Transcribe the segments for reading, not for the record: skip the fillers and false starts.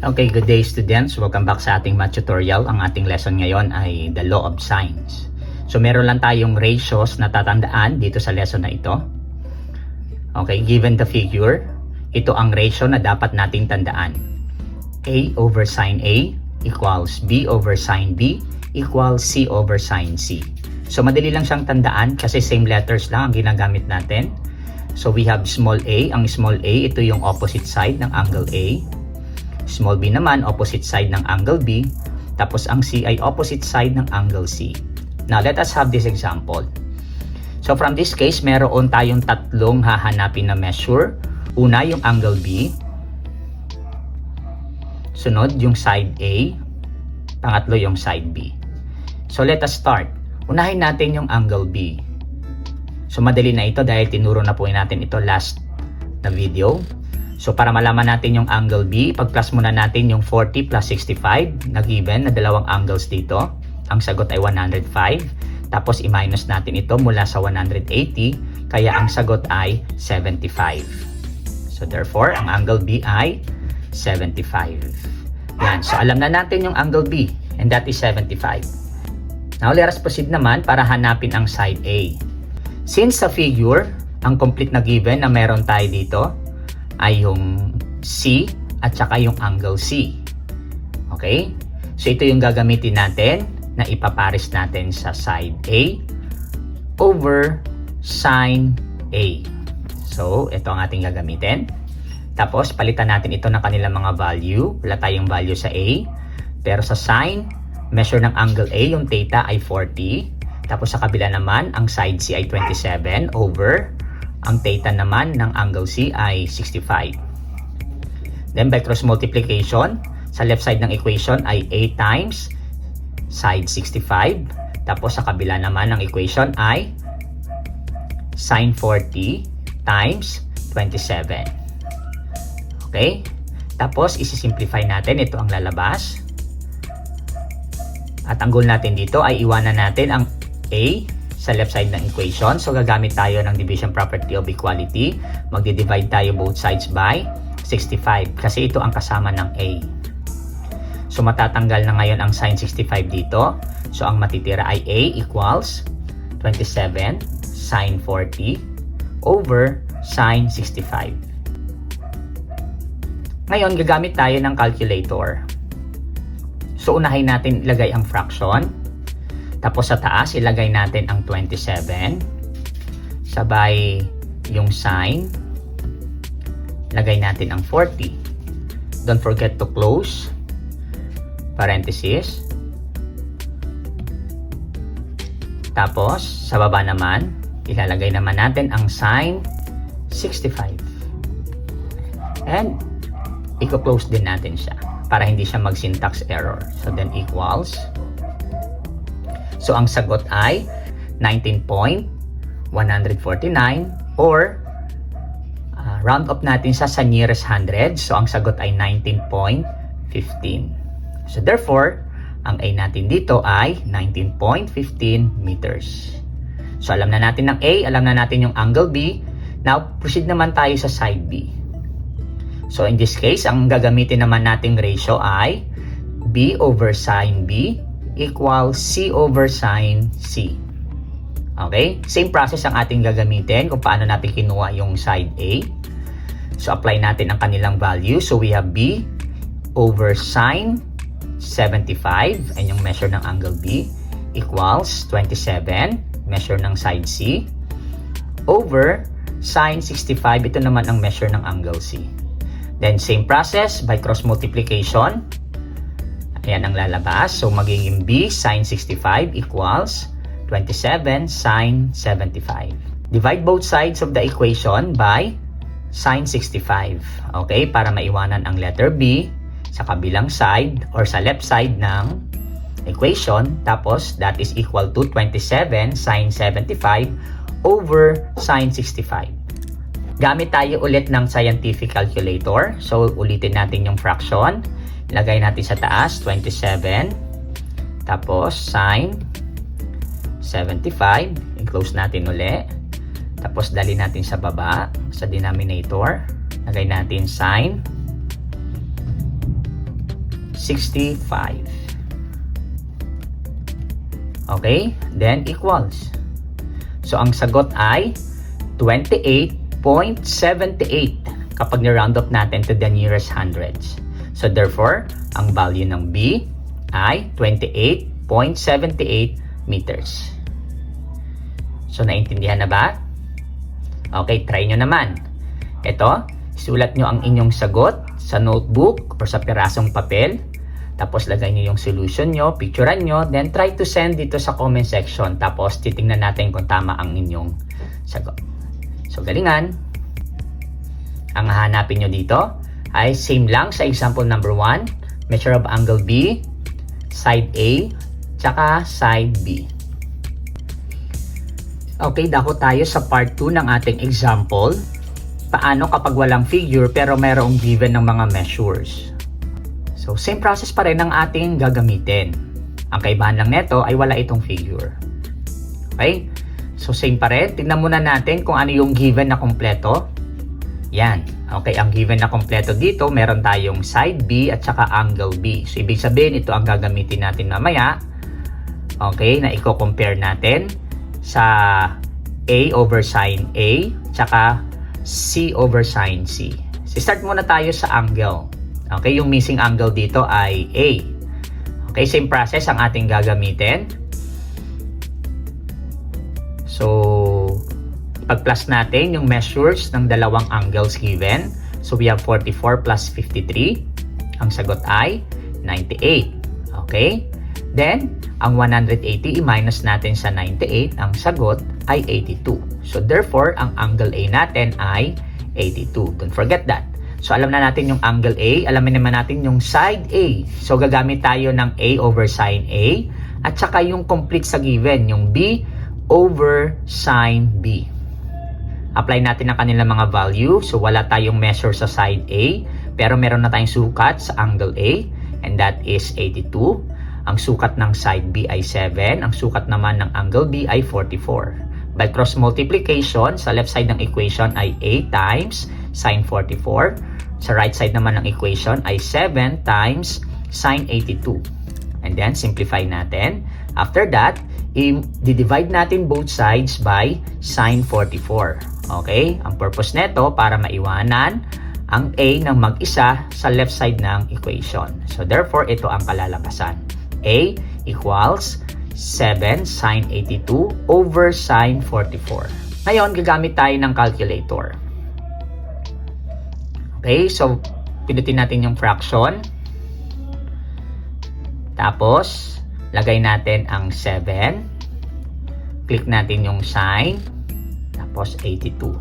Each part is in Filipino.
Okay, good day students. Welcome back sa ating math tutorial. Ang ating lesson ngayon ay the law of sines. So meron lang tayong ratios na tatandaan dito sa lesson na ito. Okay, given the figure, ito ang ratio na dapat nating tandaan. A over sine A equals B over sine B equals C over sine C. So madali lang siyang tandaan kasi same letters lang ang ginagamit natin. So we have small a. Ang small a, ito yung opposite side ng angle A. Small b naman, opposite side ng angle B. Tapos ang C ay opposite side ng angle C. Now, let us have this example. So, from this case, meron tayong tatlong hahanapin na measure. Una, yung angle B. Sunod, yung side A. Pangatlo, yung side B. So, let us start. Unahin natin yung angle B. So, madali na ito dahil tinuro na po natin ito last na video. So, para malaman natin yung angle B, pag-plus muna natin yung 40 plus 65 na given na dalawang angles dito. Ang sagot ay 105. Tapos, i-minus natin ito mula sa 180. Kaya, ang sagot ay 75. So, therefore, ang angle B ay 75. Yan. So, alam na natin yung angle B. And that is 75. Now, let us proceed naman para hanapin ang side A. Since sa figure, ang complete na given na meron tayo dito, ay yung C at saka yung angle C. Okay? So, ito yung gagamitin natin na ipapares natin sa side A over sine A. So, ito ang ating gagamitin. Tapos, palitan natin ito ng kanilang mga value. Wala tayong value sa A. Pero sa sine, measure ng angle A, yung theta ay 40. Tapos, sa kabila naman, ang side C ay 27 over ang theta naman ng angle C ay 65. Then by cross multiplication, sa left side ng equation ay A times side 65. Tapos sa kabila naman ng equation ay sine 40 times 27. Okay? Tapos isi-simplify natin. Ito ang lalabas. At ang goal natin dito ay iwanan natin ang A sa left side ng equation. So, gagamit tayo ng division property of equality. Magdi-divide tayo both sides by 65 kasi ito ang kasama ng A. So, matatanggal na ngayon ang sine 65 dito. So, ang matitira ay A equals 27 sine 40 over sine 65. Ngayon, gagamit tayo ng calculator. So, unahin natin ilagay ang fraction. Tapos sa taas, ilagay natin ang 27. Sabay yung sine. Lagay natin ang 40. Don't forget to close parenthesis. Tapos, sa baba naman, ilalagay naman natin ang sine 65. And, i-close din natin siya para hindi siya mag-syntax error. So, then equals. So, ang sagot ay 19.149 or round up natin sa nearest 100. So, ang sagot ay 19.15. So, therefore, ang A natin dito ay 19.15 meters. So, alam na natin ng A, alam na natin yung angle B. Now, proceed naman tayo sa side B. So, in this case, ang gagamitin naman nating ratio ay B over sine B equals C over sine C. Okay? Same process ang ating gagamitin kung paano natin kinuha yung side A. So, apply natin ang kanilang value. So, we have B over sine 75, and yung measure ng angle B, equals 27, measure ng side C, over sine 65, ito naman ang measure ng angle C. Then, same process by cross multiplication. Ayan ang lalabas. So, magiging B sine 65 equals 27 sine 75. Divide both sides of the equation by sine 65. Okay? Para maiwanan ang letter B sa kabilang side or sa left side ng equation. Tapos, that is equal to 27 sine 75 over sine 65. Gamit tayo ulit ng scientific calculator. So, ulitin natin yung fraction. Lagay natin sa taas, 27. Tapos, sine 75. I-close natin uli. Tapos, dali natin sa baba, sa denominator. Lagay natin sine 65. Okay? Then equals. So, ang sagot ay 28.78 kapag ni-round up natin to the nearest hundreds. So, therefore, ang value ng B ay 28.78 meters. So, naintindihan na ba? Okay, try nyo naman. Ito, sulat nyo ang inyong sagot sa notebook or sa pirasong papel. Tapos, lagay nyo yung solution nyo, picturean nyo, then try to send dito sa comment section. Tapos, titingnan natin kung tama ang inyong sagot. So, galingan. Ang hahanapin nyo dito ay same lang sa example number 1. Measure of angle B, side A, tsaka side B. Okay, dako tayo sa part 2 ng ating example. Paano kapag walang figure pero mayroong given ng mga measures? So, same process pa rin ang ating gagamitin. Ang kaibahan lang nito ay wala itong figure. Okay? So, same pa rin. Tignan muna natin kung ano yung given na kompleto. Yan. Okay, ang given na kompleto dito, meron tayong side B at saka angle B. So, ibig sabihin, ito ang gagamitin natin mamaya. Okay, na i-compare natin sa A over sin A tsaka C over sin C. So, start muna tayo sa angle. Okay, yung missing angle dito ay A. Okay, same process ang ating gagamitin. So, pag-plus natin yung measures ng dalawang angles given. So, we have 44 plus 53. Ang sagot ay 98. Okay? Then, ang 180 i-minus natin sa 98. Ang sagot ay 82. So, therefore, ang angle A natin ay 82. Don't forget that. So, alam na natin yung angle A. Alamin naman natin yung side A. So, gagamit tayo ng A over sin A. At saka yung complete sa given, yung B over sin B. Apply natin ang kanilang mga value. So, wala tayong measure sa side A. Pero meron na tayong sukat sa angle A. And that is 82. Ang sukat ng side B ay 7. Ang sukat naman ng angle B ay 44. By cross multiplication, sa left side ng equation ay 8 times sin 44. Sa right side naman ng equation ay 7 times sin 82. And then, simplify natin. After that, i-divide natin both sides by sin 44. Okay? Ang purpose nito para maiwanan ang A ng mag-isa sa left side ng equation. So, therefore, ito ang kalalabasan. A equals 7 sin 82 over sin 44. Ngayon, gagamit tayo ng calculator. Okay, so pinutin natin yung fraction. Tapos, lagay natin ang 7. Click natin yung sign. Tapos, 82.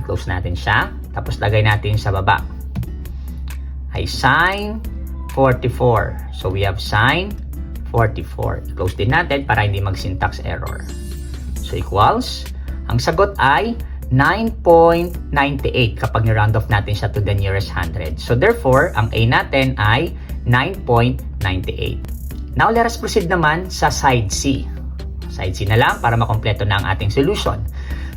Close natin siya. Tapos, lagay natin sa baba. Ay sin 44. So, we have sin 44. Close din natin para hindi mag-syntax error. So, equals. Ang sagot ay 9.98 kapag ni-round off natin siya to the nearest 100. So, therefore, ang A natin ay 9.98. Now, let us proceed naman sa side C. Side C na lang para makompleto na ang ating solution.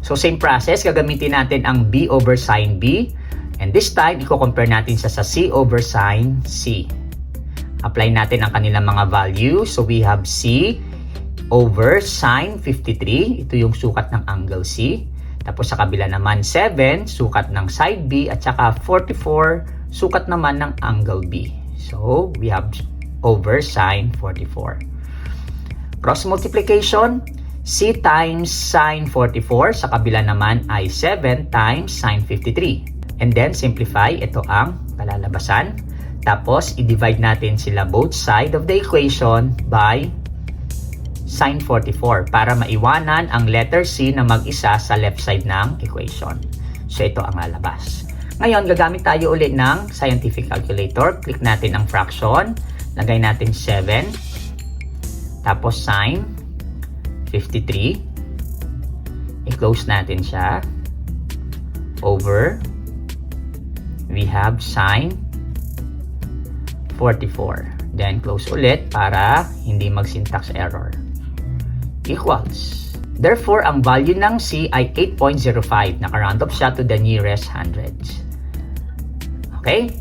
So, same process. Gagamitin natin ang B over sin B. And this time, i-compare natin sa C over sin C. Apply natin ang kanilang mga value. So, we have C over sin 53. Ito yung sukat ng angle C. Tapos sa kabila naman 7, sukat ng side B. At saka 44, sukat naman ng angle B. So, we have over sin 44. Cross multiplication, C times sin 44. Sa kabila naman ay 7 times sin 53. And then, simplify. Ito ang kalalabasan. Tapos, i-divide natin sila both side of the equation by sin 44 para maiwanan ang letter C na mag-isa sa left side ng equation. So, ito ang lalabas. Ngayon, gagamit tayo ulit ng scientific calculator. Click natin ang fraction. Lagay natin 7. Tapos, sin 53. I-close natin siya. Over. We have sin 44. Then, close ulit para hindi mag-syntax error. Equals. Therefore, ang value ng C ay 8.05. Naka-round up siya to the nearest hundreds. Okay?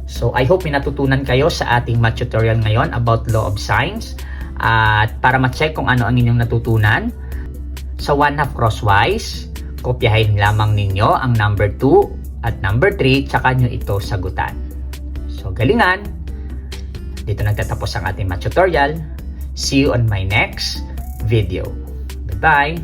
So I hope may natutunan kayo sa ating math tutorial ngayon about law of sines. At para ma-check kung ano ang inyong natutunan, sa 1/2 crosswise, kopyahin lamang ninyo ang number 2 at number 3, tsaka nyo ito sagutan. So galingan! Dito nagtatapos ang ating math tutorial. See you on my next video. Bye-bye!